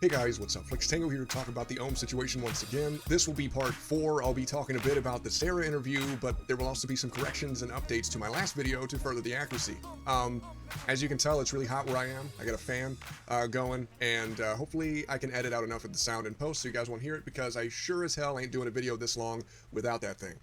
Hey guys, what's up? Flex Tango here to talk about the OHM situation once again. This will be part 4. I'll be talking a bit about the Sarah interview, but there will also be some corrections and updates to my last video to further the accuracy. As you can tell, it's really hot where I am. I got a fan going, and hopefully I can edit out enough of the sound in post so you guys won't hear it, because I sure as hell ain't doing a video this long without that thing.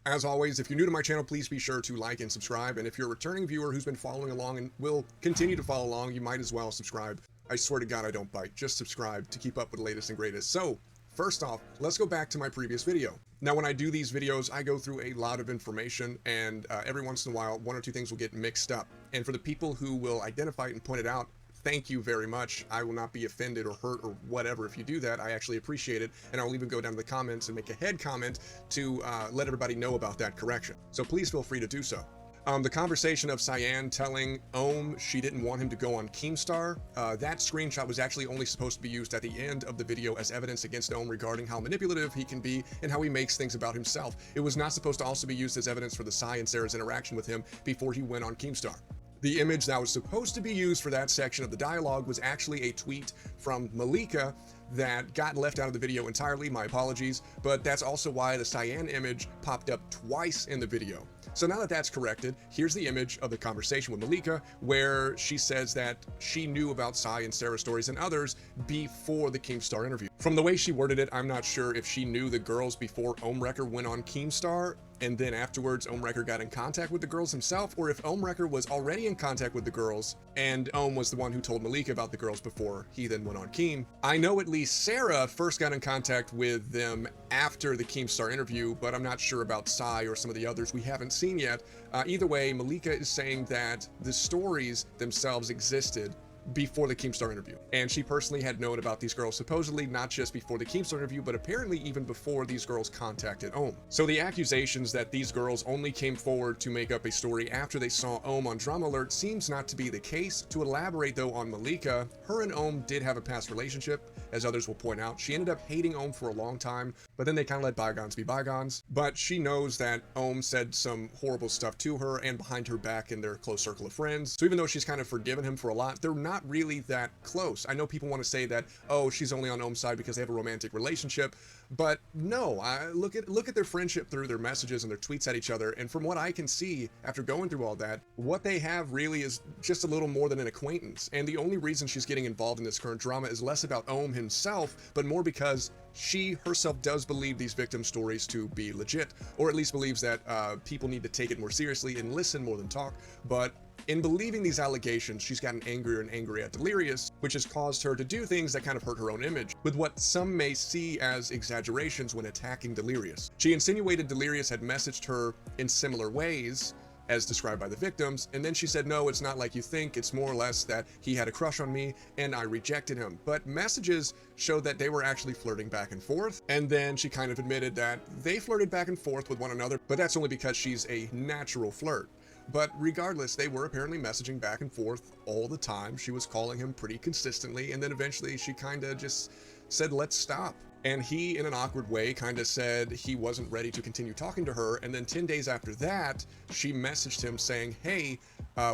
As always, if you're new to my channel, please be sure to like and subscribe, and if you're a returning viewer who's been following along and will continue to follow along, you might as well subscribe. I swear to God I don't bite, just subscribe to keep up with the latest and greatest. So, first off, let's go back to my previous video. Now when I do these videos, I go through a lot of information, and every once in a while, one or two things will get mixed up. And for the people who will identify it and point it out, thank you very much. I will not be offended or hurt or whatever if you do that. I actually appreciate it, and I'll even go down to the comments and make a head comment to let everybody know about that correction. So please feel free to do so. The conversation of Cyan telling OHM she didn't want him to go on Keemstar, that screenshot was actually only supposed to be used at the end of the video as evidence against OHM regarding how manipulative he can be and how he makes things about himself. It was not supposed to also be used as evidence for the Cy and Sarah's interaction with him before he went on Keemstar. The image that was supposed to be used for that section of the dialogue was actually a tweet from Malika that got left out of the video entirely, my apologies, but that's also why the Cyan image popped up twice in the video. So now that that's corrected, here's the image of the conversation with Malika where she says that she knew about Cy and Sarah's stories and others before the Keemstar interview. From the way she worded it, I'm not sure if she knew the girls before OHM went on Keemstar, and then afterwards OHM got in contact with the girls himself, or if OHM was already in contact with the girls and OHM was the one who told Malika about the girls before he then went on Keem. I know at least Sarah first got in contact with them after the Keemstar interview, but I'm not sure about Cy or some of the others we haven't seen yet. Either way, Malika is saying that the stories themselves existed before the Keemstar interview, and she personally had known about these girls supposedly not just before the Keemstar interview, but apparently even before these girls contacted OHM. So the accusations that these girls only came forward to make up a story after they saw OHM on Drama Alert seems not to be the case. To elaborate though on Malika, her and OHM did have a past relationship, as others will point out. She ended up hating OHM for a long time, but then they kind of let bygones be bygones. But she knows that OHM said some horrible stuff to her and behind her back in their close circle of friends. So even though she's kind of forgiven him for a lot, they're not really that close. I know people want to say that, oh, she's only on OHM's side because they have a romantic relationship, but no, look at their friendship through their messages and their tweets at each other, and from what I can see after going through all that, what they have really is just a little more than an acquaintance. And the only reason she's getting involved in this current drama is less about OHM himself, but more because she herself does believe these victim stories to be legit, or at least believes that people need to take it more seriously and listen more than talk. But in believing these allegations, she's gotten angrier and angrier at Delirious, which has caused her to do things that kind of hurt her own image, with what some may see as exaggerations when attacking Delirious. She insinuated Delirious had messaged her in similar ways as described by the victims, and then she said, no, it's not like you think, it's more or less that he had a crush on me and I rejected him. But messages showed that they were actually flirting back and forth, and then she kind of admitted that they flirted back and forth with one another, but that's only because she's a natural flirt. But regardless, they were apparently messaging back and forth all the time. She was calling him pretty consistently, and then eventually she kind of just said, let's stop. And he, in an awkward way, kind of said he wasn't ready to continue talking to her. And then 10 days after that, she messaged him saying, hey,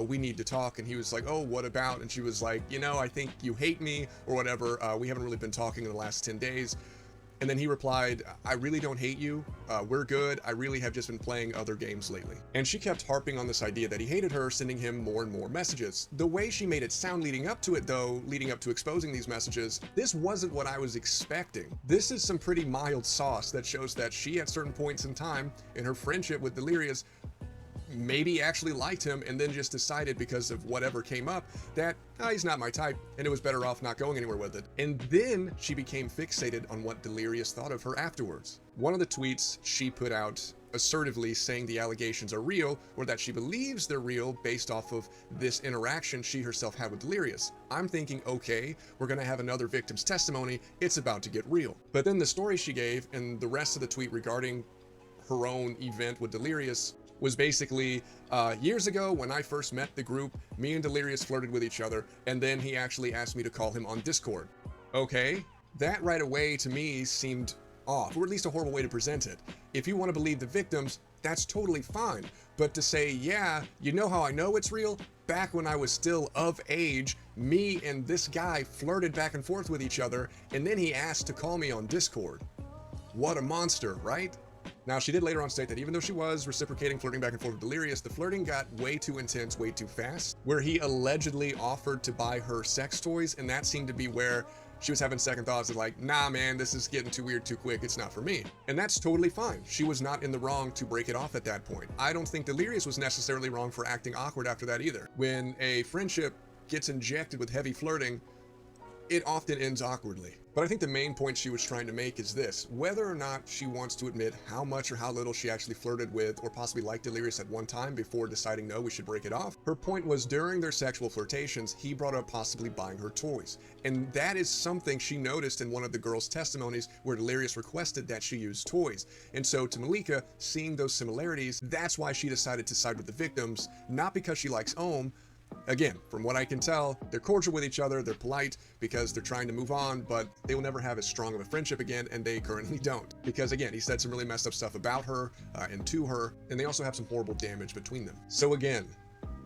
we need to talk. And he was like, oh, what about? And she was like, you know, I think you hate me or whatever. We haven't really been talking in the last 10 days. And then he replied, I really don't hate you. We're good. I really have just been playing other games lately. And she kept harping on this idea that he hated her, sending him more and more messages. The way she made it sound leading up to it, though, leading up to exposing these messages, this wasn't what I was expecting. This is some pretty mild sauce that shows that she, at certain points in time in her friendship with Delirious, maybe actually liked him and then just decided because of whatever came up that he's not my type and it was better off not going anywhere with it. And then she became fixated on what Delirious thought of her afterwards. One of the tweets she put out assertively saying the allegations are real, or that she believes they're real based off of this interaction she herself had with Delirious. I'm thinking, okay, we're gonna have another victim's testimony, it's about to get real. But then the story she gave and the rest of the tweet regarding her own event with Delirious was basically, years ago when I first met the group, me and Delirious flirted with each other, and then he actually asked me to call him on Discord. Okay, that right away to me seemed off, or at least a horrible way to present it. If you want to believe the victims, that's totally fine, but to say, yeah, you know how I know it's real? back when I was still of age, me and this guy flirted back and forth with each other, and then he asked to call me on Discord. What a monster, right? Now, she did later on state that even though she was reciprocating flirting back and forth with Delirious, the flirting got way too intense, way too fast, where he allegedly offered to buy her sex toys, and that seemed to be where she was having second thoughts of like, nah, man, this is getting too weird too quick. It's not for me. And that's totally fine. She was not in the wrong to break it off at that point. I don't think Delirious was necessarily wrong for acting awkward after that either. When a friendship gets injected with heavy flirting, it often ends awkwardly. But I think the main point she was trying to make is this: whether or not she wants to admit how much or how little she actually flirted with or possibly liked Delirious at one time before deciding no, we should break it off, her point was during their sexual flirtations, he brought up possibly buying her toys. And that is something she noticed in one of the girls' testimonies where Delirious requested that she use toys. And so to Malika, seeing those similarities, that's why she decided to side with the victims, not because she likes Ohm. Again, from what I can tell, they're cordial with each other, they're polite because they're trying to move on, but they will never have as strong of a friendship again, and they currently don't. Because again, he said some really messed up stuff about her and to her, and they also have some horrible damage between them. So again,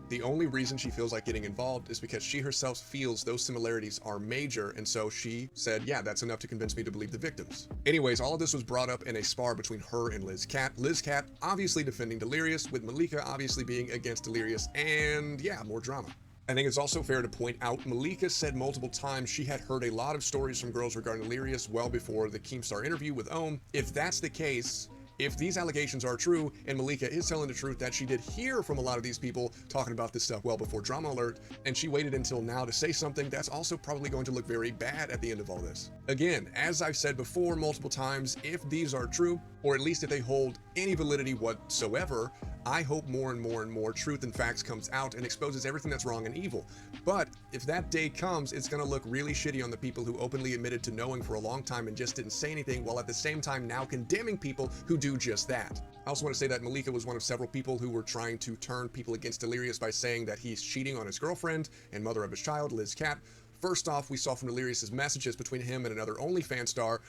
the only reason she feels like getting involved is because she herself feels those similarities are major, and so she said, yeah, that's enough to convince me to believe the victims. Anyways, all of this was brought up in a spar between her and Liz Cat. Liz Cat obviously defending Delirious, with Malika obviously being against Delirious, and yeah, more drama. I think it's also fair to point out, Malika said multiple times she had heard a lot of stories from girls regarding Delirious well before the Keemstar interview with Ohm. If that's the case, if these allegations are true, and Malika is telling the truth that she did hear from a lot of these people talking about this stuff well before Drama Alert, and she waited until now to say something, that's also probably going to look very bad at the end of all this. Again, as I've said before multiple times, if these are true, or at least if they hold any validity whatsoever, I hope more and more and more truth and facts comes out and exposes everything that's wrong and evil. But if that day comes, it's gonna look really shitty on the people who openly admitted to knowing for a long time and just didn't say anything, while at the same time now condemning people who do just that. I also want to say that Malika was one of several people who were trying to turn people against Delirious by saying that he's cheating on his girlfriend and mother of his child, Liz Cat. First off, we saw from Delirious's messages between him and another OnlyFans star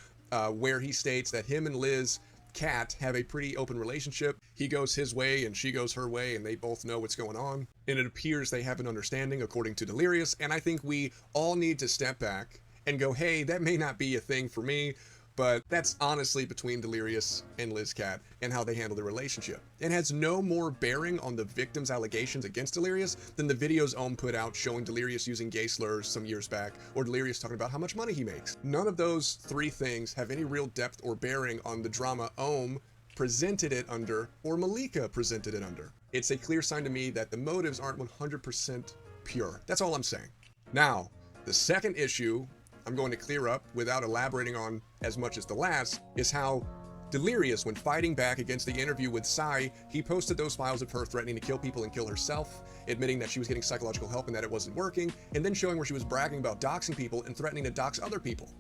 where he states that him and Liz Cat have a pretty open relationship. He goes his way and she goes her way, and they both know what's going on. And it appears they have an understanding according to Delirious, and I think we all need to step back and go, hey, that may not be a thing for me, but that's honestly between Delirious and Liz Cat and how they handle the relationship. It has no more bearing on the victim's allegations against Delirious than the videos Ohm put out showing Delirious using gay slurs some years back, or Delirious talking about how much money he makes. None of those three things have any real depth or bearing on the drama Ohm presented it under, or Malika presented it under. It's a clear sign to me that the motives aren't 100% pure. That's all I'm saying. Now, the second issue I'm going to clear up without elaborating on as much as the last is how Delirious, when fighting back against the interview with Psy, he posted those files of her threatening to kill people and kill herself, admitting that she was getting psychological help and that it wasn't working, and then showing where she was bragging about doxing people and threatening to dox other people.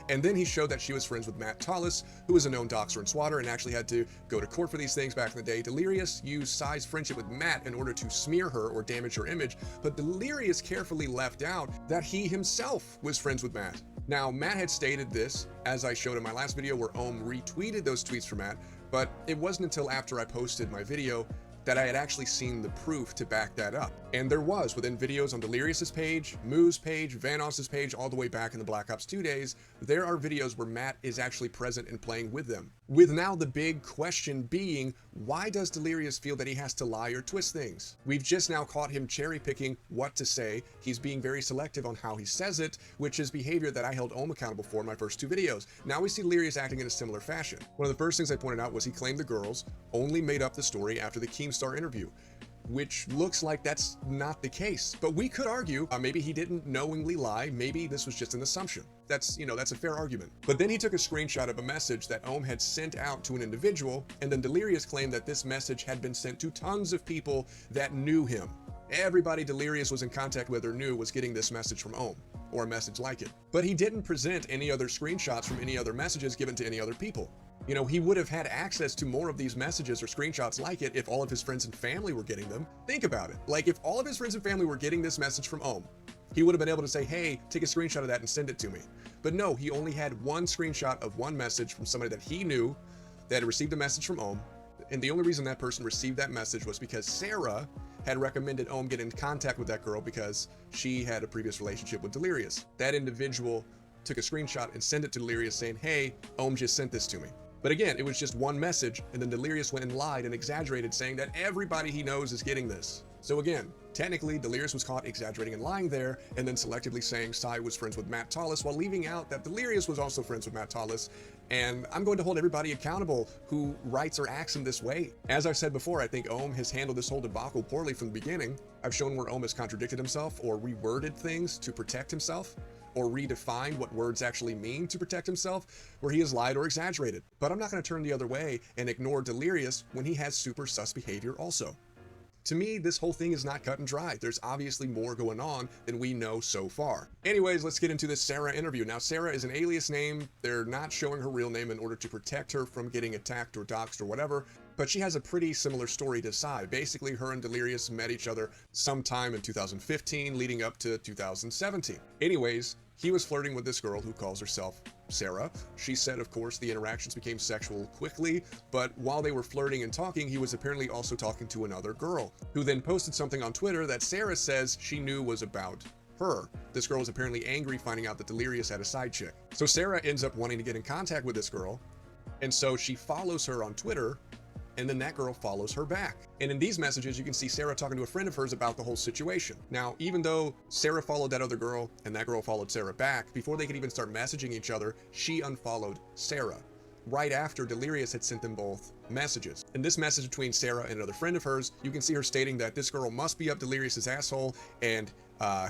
And then he showed that she was friends with Matt Tallis, who is a known doxer and swatter and actually had to go to court for these things back in the day. Delirious used Psy's friendship with Matt in order to smear her or damage her image, but Delirious carefully left out that he himself was friends with Matt. Now, Matt had stated this, as I showed in my last video where Ohm retweeted those tweets for Matt, but it wasn't until after I posted my video that I had actually seen the proof to back that up. And there was, within videos on Delirious's page, Moo's page, Vanoss's page, all the way back in the Black Ops 2 days, there are videos where Matt is actually present and playing with them. With now the big question being, why does Delirious feel that he has to lie or twist things? We've just now caught him cherry picking what to say. He's being very selective on how he says it, which is behavior that I held Ohm accountable for in my first two videos. Now we see Delirious acting in a similar fashion. One of the first things I pointed out was he claimed the girls only made up the story after the Keemstar interview, which looks like that's not the case. But we could argue, maybe he didn't knowingly lie, maybe this was just an assumption. That's a fair argument. But then he took a screenshot of a message that Ohm had sent out to an individual, and then Delirious claimed that this message had been sent to tons of people that knew him. Everybody Delirious was in contact with or knew was getting this message from Ohm, or a message like it. But he didn't present any other screenshots from any other messages given to any other people. You know, he would have had access to more of these messages or screenshots like it if all of his friends and family were getting them. Think about it. Like, if all of his friends and family were getting this message from Ohm, he would have been able to say, hey, take a screenshot of that and send it to me. But no, he only had one screenshot of one message from somebody that he knew that had received a message from Ohm. And the only reason that person received that message was because Sarah had recommended Ohm get in contact with that girl because she had a previous relationship with Delirious. That individual took a screenshot and sent it to Delirious saying, hey, Ohm just sent this to me. But again, it was just one message, and then Delirious went and lied and exaggerated, saying that everybody he knows is getting this. So again, technically, Delirious was caught exaggerating and lying there, and then selectively saying Psy was friends with Matt Tallis, while leaving out that Delirious was also friends with Matt Tallis. And I'm going to hold everybody accountable who writes or acts in this way. As I've said before, I think Ohm has handled this whole debacle poorly from the beginning. I've shown where Ohm has contradicted himself or reworded things to protect himself, or redefined what words actually mean to protect himself, where he has lied or exaggerated. But I'm not going to turn the other way and ignore Delirious when he has super sus behavior also. To me, this whole thing is not cut and dry. There's obviously more going on than we know so far. Anyways, let's get into this Sarah interview. Now, Sarah is an alias name. They're not showing her real name in order to protect her from getting attacked or doxxed or whatever, but she has a pretty similar story to Psy. Basically, her and Delirious met each other sometime in 2015, leading up to 2017. Anyways, he was flirting with this girl who calls herself Sarah. She said, of course, the interactions became sexual quickly, but while they were flirting and talking, he was apparently also talking to another girl, who then posted something on Twitter that Sarah says she knew was about her. This girl was apparently angry finding out that Delirious had a side chick. So Sarah ends up wanting to get in contact with this girl, and so she follows her on Twitter, and then that girl follows her back. And in these messages, you can see Sarah talking to a friend of hers about the whole situation. Now, even though Sarah followed that other girl and that girl followed Sarah back, before they could even start messaging each other, she unfollowed Sarah right after Delirious had sent them both messages. In this message between Sarah and another friend of hers, you can see her stating that this girl must be up Delirious's asshole, and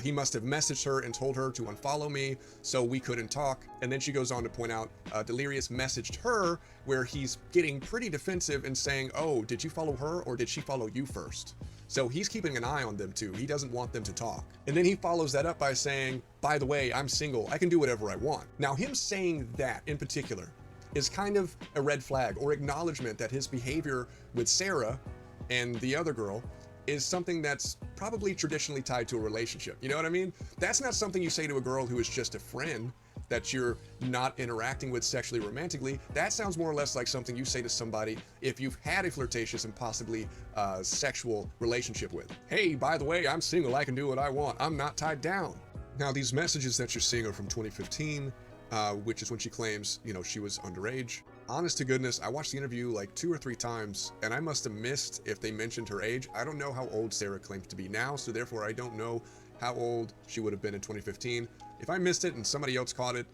he must have messaged her and told her to unfollow me so we couldn't talk. And then she goes on to point out Delirious messaged her where he's getting pretty defensive and saying, oh, did you follow her or did she follow you first? So he's keeping an eye on them too. He doesn't want them to talk. And then he follows that up by saying, by the way, I'm single. I can do whatever I want. Now, him saying that in particular is kind of a red flag or acknowledgement that his behavior with Sarah and the other girl is something that's probably traditionally tied to a relationship. You know what I mean? That's not something you say to a girl who is just a friend that you're not interacting with sexually romantically. That sounds more or less like something you say to somebody if you've had a flirtatious and possibly sexual relationship with. Hey, by the way, I'm single. I can do what I want. I'm not tied down. Now, these messages that you're seeing are from 2015, which is when she claims, you know, she was underage. Honest to goodness, I watched the interview like 2 or 3 times, and I must have missed if they mentioned her age. I don't know how old Sarah claims to be now, so therefore I don't know how old she would have been in 2015. If I missed it and somebody else caught it,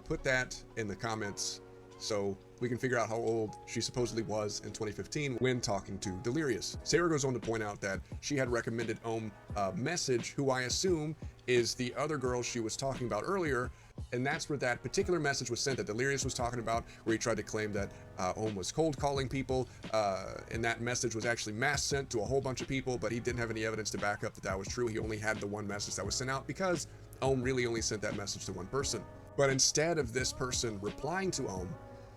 put that in the comments so we can figure out how old she supposedly was in 2015 when talking to Delirious. Sarah goes on to point out that she had recommended Ohm message, who I assume is the other girl she was talking about earlier, and that's where that particular message was sent that Delirious was talking about, where he tried to claim that Ohm was cold calling people, and that message was actually mass sent to a whole bunch of people, but he didn't have any evidence to back up that that was true. He only had the one message that was sent out because Ohm really only sent that message to one person. But instead of this person replying to Ohm,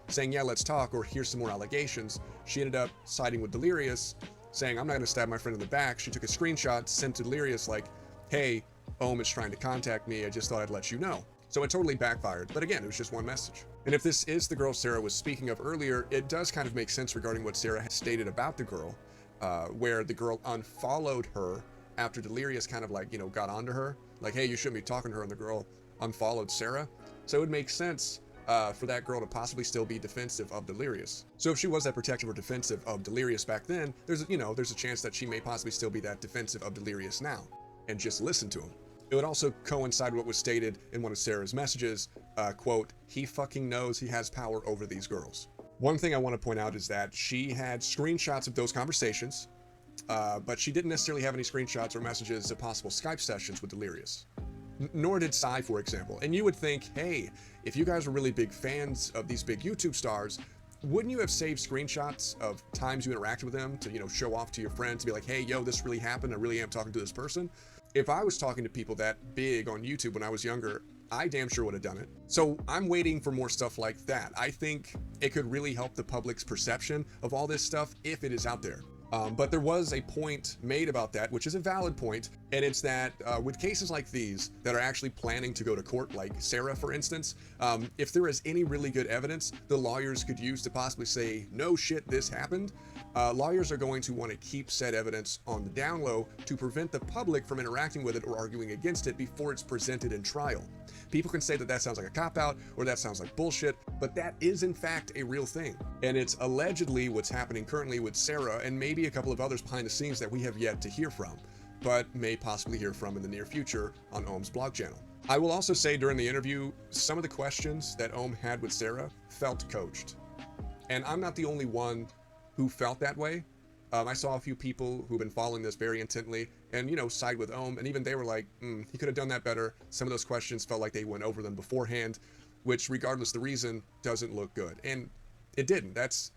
saying, yeah, let's talk, or here's some more allegations, she ended up siding with Delirious, saying, I'm not gonna stab my friend in the back. She took a screenshot, sent to Delirious like, hey, Ohm is trying to contact me. I just thought I'd let you know. So it totally backfired, but again, it was just one message. And if this is the girl Sarah was speaking of earlier, it does kind of make sense regarding what Sarah had stated about the girl, where the girl unfollowed her after Delirious kind of like, you know, got onto her, like, hey, you shouldn't be talking to her, and the girl unfollowed Sarah. So it would make sense for that girl to possibly still be defensive of Delirious. So if she was that protective or defensive of Delirious back then, there's a chance that she may possibly still be that defensive of Delirious now, and just listen to him. It would also coincide with what was stated in one of Sarah's messages, quote, he fucking knows he has power over these girls. One thing I want to point out is that she had screenshots of those conversations, but she didn't necessarily have any screenshots or messages of possible Skype sessions with Delirious. Nor did Psy, for example. And you would think, hey, if you guys were really big fans of these big YouTube stars, wouldn't you have saved screenshots of times you interacted with them to, you know, show off to your friends, to be like, hey, yo, this really happened. I really am talking to this person. If I was talking to people that big on YouTube when I was younger, I damn sure would have done it. So I'm waiting for more stuff like that. I think it could really help the public's perception of all this stuff if it is out there. But there was a point made about that, which is a valid point, And it's that with cases like these that are actually planning to go to court, like Sarah, for instance, if there is any really good evidence the lawyers could use to possibly say, no shit, this happened, lawyers are going to want to keep said evidence on the down low to prevent the public from interacting with it or arguing against it before it's presented in trial. People can say that that sounds like a cop-out or that sounds like bullshit, but that is in fact a real thing. And it's allegedly what's happening currently with Sarah and maybe a couple of others behind the scenes that we have yet to hear from, but may possibly hear from in the near future on Ohm's blog channel. I will also say during the interview, some of the questions that Ohm had with Sarah felt coached. And I'm not the only one who felt that way. I saw a few people who've been following this very intently and, you know, side with Ohm, and even they were like, he could have done that better. Some of those questions felt like they went over them beforehand, which regardless the reason doesn't look good. And it didn't. That's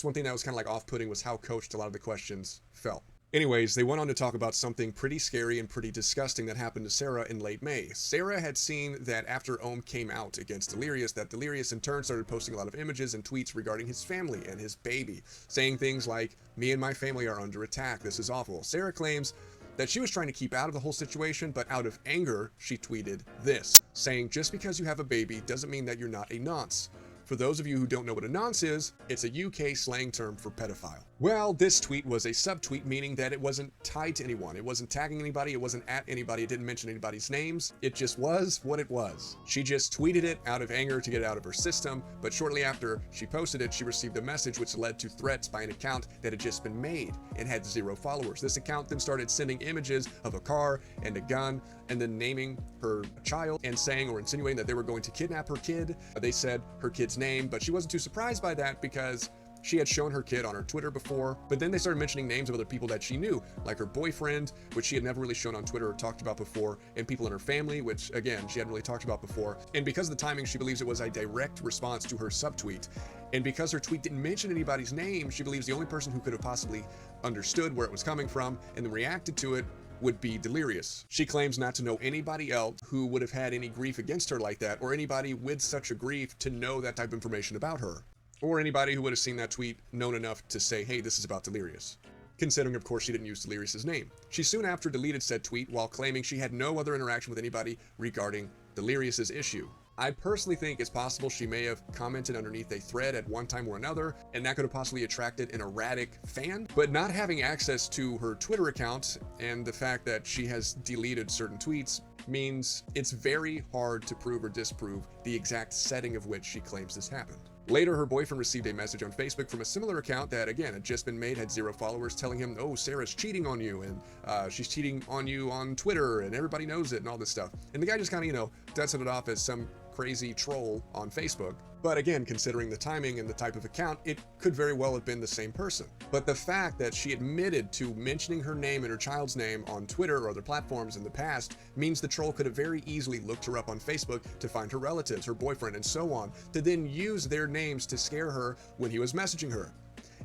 one thing that was kind of like off-putting, was how coached a lot of the questions felt. Anyways, they went on to talk about something pretty scary and pretty disgusting that happened to Sarah in late May. Sarah had seen that after Ohm came out against Delirious, that Delirious in turn started posting a lot of images and tweets regarding his family and his baby, saying things like, "Me and my family are under attack, this is awful." Sarah claims that she was trying to keep out of the whole situation, but out of anger, she tweeted this, saying, "Just because you have a baby doesn't mean that you're not a nonce. For those of you who don't know what a nonce is, it's a UK slang term for pedophile." Well, this tweet was a subtweet, meaning that it wasn't tied to anyone. It wasn't tagging anybody. It wasn't at anybody. It didn't mention anybody's names. It just was what it was. She just tweeted it out of anger to get it out of her system, but shortly after she posted it, she received a message which led to threats by an account that had just been made and had 0 followers. This account then started sending images of a car and a gun and then naming her child and saying or insinuating that they were going to kidnap her kid. They said her kid's name, but she wasn't too surprised by that because she had shown her kid on her Twitter before. But then they started mentioning names of other people that she knew, like her boyfriend, which she had never really shown on Twitter or talked about before, and people in her family, which again, she hadn't really talked about before. And because of the timing, she believes it was a direct response to her subtweet. And because her tweet didn't mention anybody's name, she believes the only person who could have possibly understood where it was coming from and then reacted to it would be Delirious. She claims not to know anybody else who would have had any grief against her like that, or anybody with such a grief to know that type of information about her, or anybody who would have seen that tweet known enough to say, hey, this is about Delirious. Considering, of course, she didn't use Delirious's name. She soon after deleted said tweet while claiming she had no other interaction with anybody regarding Delirious's issue. I personally think it's possible she may have commented underneath a thread at one time or another, and that could have possibly attracted an erratic fan. But not having access to her Twitter account and the fact that she has deleted certain tweets means it's very hard to prove or disprove the exact setting of which she claims this happened. Later, her boyfriend received a message on Facebook from a similar account that, again, had just been made, had 0 followers, telling him, oh, Sarah's cheating on you, and she's cheating on you on Twitter, and everybody knows it, and all this stuff. And the guy just kind of, dusted it off as some crazy troll on Facebook. But again, considering the timing and the type of account, it could very well have been the same person. But the fact that she admitted to mentioning her name and her child's name on Twitter or other platforms in the past means the troll could have very easily looked her up on Facebook to find her relatives, her boyfriend, and so on, to then use their names to scare her when he was messaging her.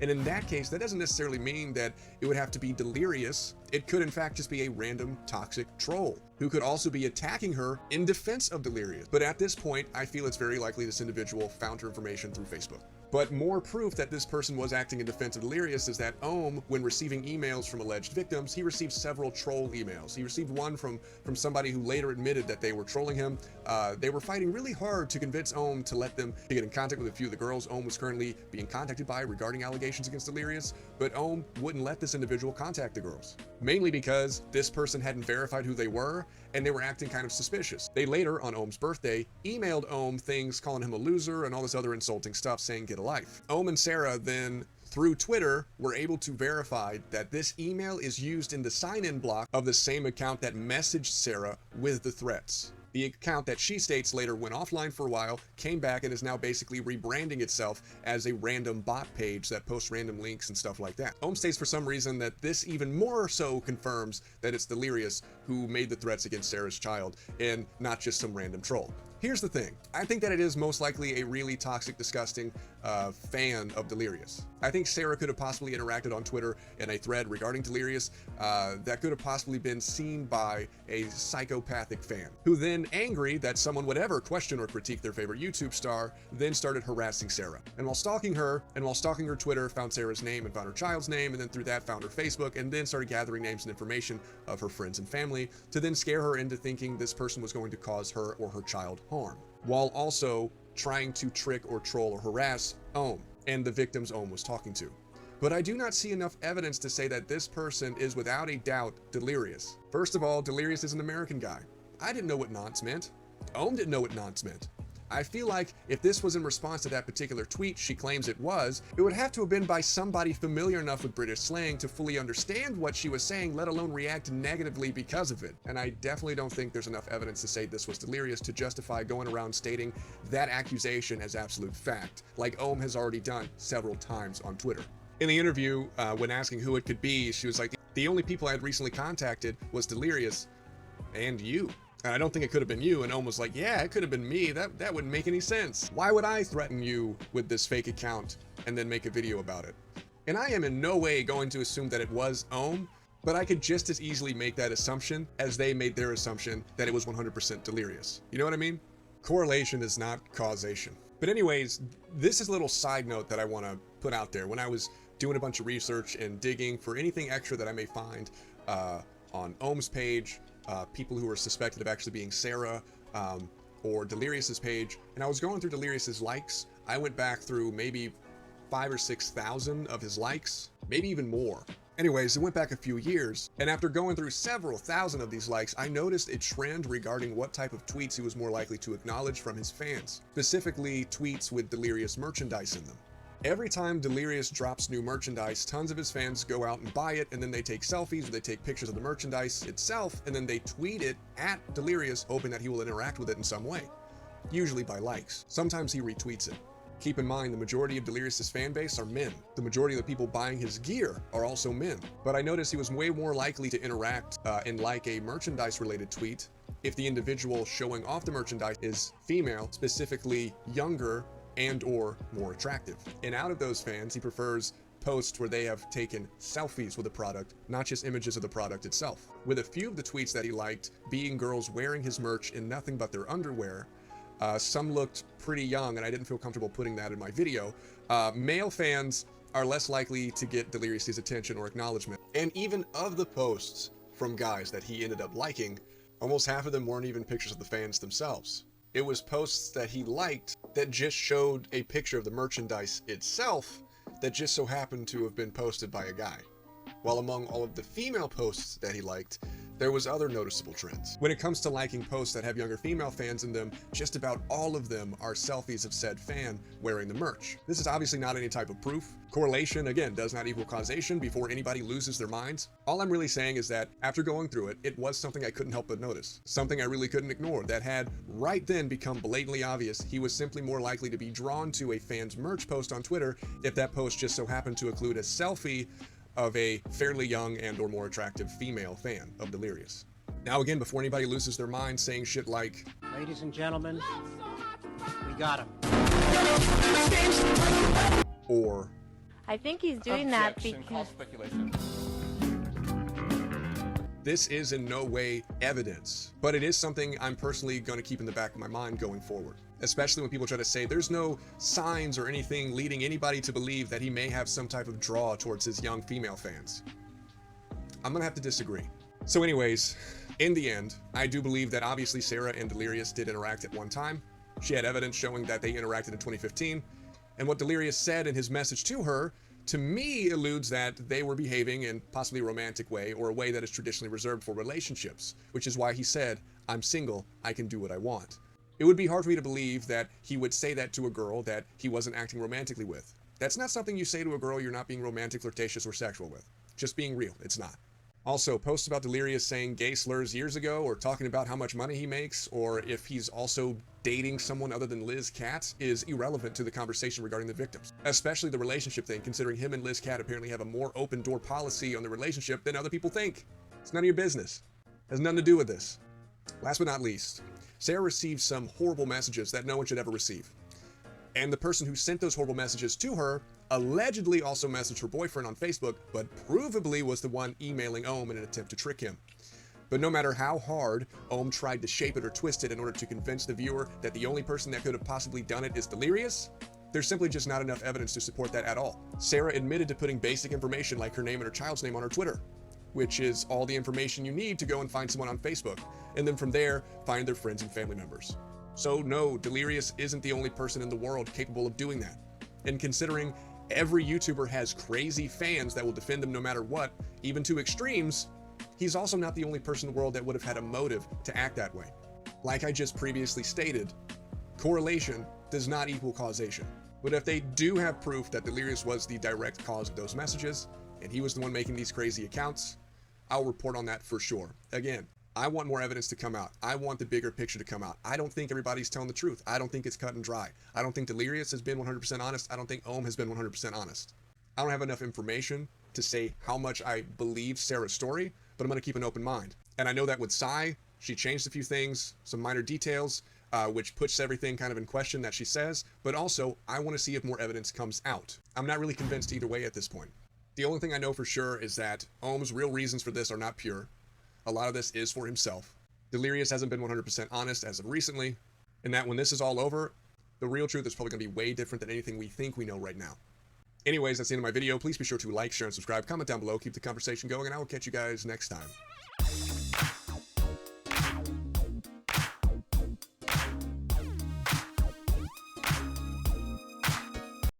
And in that case, that doesn't necessarily mean that it would have to be Delirious. It could in fact just be a random toxic troll who could also be attacking her in defense of Delirious. But at this point, I feel it's very likely this individual found her information through Facebook. But more proof that this person was acting in defense of Delirious is that Ohm, when receiving emails from alleged victims, he received several troll emails. He received one from somebody who later admitted that they were trolling him. They were fighting really hard to convince Ohm to let them get in contact with a few of the girls Ohm was currently being contacted by regarding allegations against Delirious, but Ohm wouldn't let this individual contact the girls. Mainly because this person hadn't verified who they were, and they were acting kind of suspicious. They later, on Ohm's birthday, emailed Ohm things calling him a loser and all this other insulting stuff, saying get a life. Ohm and Sarah then, through Twitter, were able to verify that this email is used in the sign-in block of the same account that messaged Sarah with the threats. The account that she states later went offline for a while, came back, and is now basically rebranding itself as a random bot page that posts random links and stuff like that. Ohm states for some reason that this even more so confirms that it's Delirious who made the threats against Sarah's child and not just some random troll. Here's the thing. I think that it is most likely a really toxic, disgusting fan of Delirious. I think Sarah could have possibly interacted on Twitter in a thread regarding Delirious that could have possibly been seen by a psychopathic fan, who then, angry that someone would ever question or critique their favorite YouTube star, then started harassing Sarah. And while stalking her Twitter, found Sarah's name and found her child's name, and then through that found her Facebook, and then started gathering names and information of her friends and family to then scare her into thinking this person was going to cause her or her child harm, while also trying to trick or troll or harass OHM and the victims OHM was talking to. But I do not see enough evidence to say that this person is without a doubt Delirious. First of all, Delirious is an American guy. I didn't know what nonce meant. OHM didn't know what nonce meant. I feel like if this was in response to that particular tweet she claims it would have to have been by somebody familiar enough with British slang to fully understand what she was saying, let alone react negatively because of it. And I definitely don't think there's enough evidence to say this was Delirious to justify going around stating that accusation as absolute fact, like OHM has already done several times on Twitter. In the interview, when asking who it could be, she was like, the only people I had recently contacted was Delirious and you. And I don't think it could have been you. And OHM was like, yeah, it could have been me. That wouldn't make any sense. Why would I threaten you with this fake account and then make a video about it? And I am in no way going to assume that it was OHM, but I could just as easily make that assumption as they made their assumption that it was 100% Delirious. You know what I mean? Correlation is not causation. But anyways, this is a little side note that I want to put out there. When I was doing a bunch of research and digging for anything extra that I may find on OHM's page, people who are suspected of actually being Sarah or Delirious's page, and I was going through Delirious's likes. I went back through maybe 5,000 or 6,000 of his likes, maybe even more. Anyways, it went back a few years, and after going through several thousand of these likes, I noticed a trend regarding what type of tweets he was more likely to acknowledge from his fans, specifically tweets with Delirious merchandise in them. Every time Delirious drops new merchandise, tons of his fans go out and buy it, and then they take selfies or they take pictures of the merchandise itself, and then they tweet it at Delirious, hoping that he will interact with it in some way, usually by likes. Sometimes he retweets it. Keep in mind, the majority of Delirious's fan base are men. The majority of the people buying his gear are also men. But I noticed he was way more likely to interact and like a merchandise-related tweet if the individual showing off the merchandise is female, specifically younger and or more attractive. And out of those fans, he prefers posts where they have taken selfies with the product, not just images of the product itself. With a few of the tweets that he liked being girls wearing his merch in nothing but their underwear, some looked pretty young, and I didn't feel comfortable putting that in my video. Male fans are less likely to get Delirious's attention or acknowledgement. And even of the posts from guys that he ended up liking, almost half of them weren't even pictures of the fans themselves. It was posts that he liked that just showed a picture of the merchandise itself that just so happened to have been posted by a guy. While among all of the female posts that he liked, there was other noticeable trends. When it comes to liking posts that have younger female fans in them, just about all of them are selfies of said fan wearing the merch. This is obviously not any type of proof. Correlation, again, does not equal causation before anybody loses their minds. All I'm really saying is that after going through it, it was something I couldn't help but notice. Something I really couldn't ignore that had right then become blatantly obvious. He was simply more likely to be drawn to a fan's merch post on Twitter if that post just so happened to include a selfie of a fairly young and or more attractive female fan of Delirious. Now again, before anybody loses their mind saying shit like, ladies and gentlemen, we got him. Or, I think he's doing that because this is in no way evidence, but it is something I'm personally going to keep in the back of my mind going forward. Especially when people try to say there's no signs or anything leading anybody to believe that he may have some type of draw towards his young female fans. I'm gonna have to disagree. So anyways, in the end, I do believe that obviously Sarah and Delirious did interact at one time. She had evidence showing that they interacted in 2015, and what Delirious said in his message to her, to me, alludes that they were behaving in possibly a romantic way or a way that is traditionally reserved for relationships, which is why he said, I'm single, I can do what I want. It would be hard for me to believe that he would say that to a girl that he wasn't acting romantically with. That's not something you say to a girl you're not being romantic, flirtatious, or sexual with. Just being real, it's not. Also, posts about Delirious saying gay slurs years ago, or talking about how much money he makes, or if he's also dating someone other than Liz Katz is irrelevant to the conversation regarding the victims. Especially the relationship thing, considering him and Liz Katz apparently have a more open door policy on the relationship than other people think. It's none of your business. It has nothing to do with this. Last but not least, Sarah received some horrible messages that no one should ever receive. And the person who sent those horrible messages to her allegedly also messaged her boyfriend on Facebook, but provably was the one emailing Ohm in an attempt to trick him. But no matter how hard Ohm tried to shape it or twist it in order to convince the viewer that the only person that could have possibly done it is Delirious, there's simply just not enough evidence to support that at all. Sarah admitted to putting basic information like her name and her child's name on her Twitter, which is all the information you need to go and find someone on Facebook, and then from there, find their friends and family members. So no, Delirious isn't the only person in the world capable of doing that. And considering every YouTuber has crazy fans that will defend them no matter what, even to extremes, he's also not the only person in the world that would have had a motive to act that way. Like I just previously stated, correlation does not equal causation. But if they do have proof that Delirious was the direct cause of those messages, and he was the one making these crazy accounts, I'll report on that for sure. Again, I want more evidence to come out. I want the bigger picture to come out. I don't think everybody's telling the truth. I don't think it's cut and dry. I don't think Delirious has been 100% honest. I don't think Ohm has been 100% honest. I don't have enough information to say how much I believe Sarah's story, but I'm going to keep an open mind. And I know that with Sai, she changed a few things, some minor details, which puts everything kind of in question that she says, but also I want to see if more evidence comes out. I'm not really convinced either way at this point. The only thing I know for sure is that Ohm's real reasons for this are not pure. A lot of this is for himself. Delirious hasn't been 100% honest as of recently, and that when this is all over, the real truth is probably going to be way different than anything we think we know right now. Anyways, that's the end of my video. Please be sure to like, share, and subscribe. Comment down below. Keep the conversation going, and I will catch you guys next time.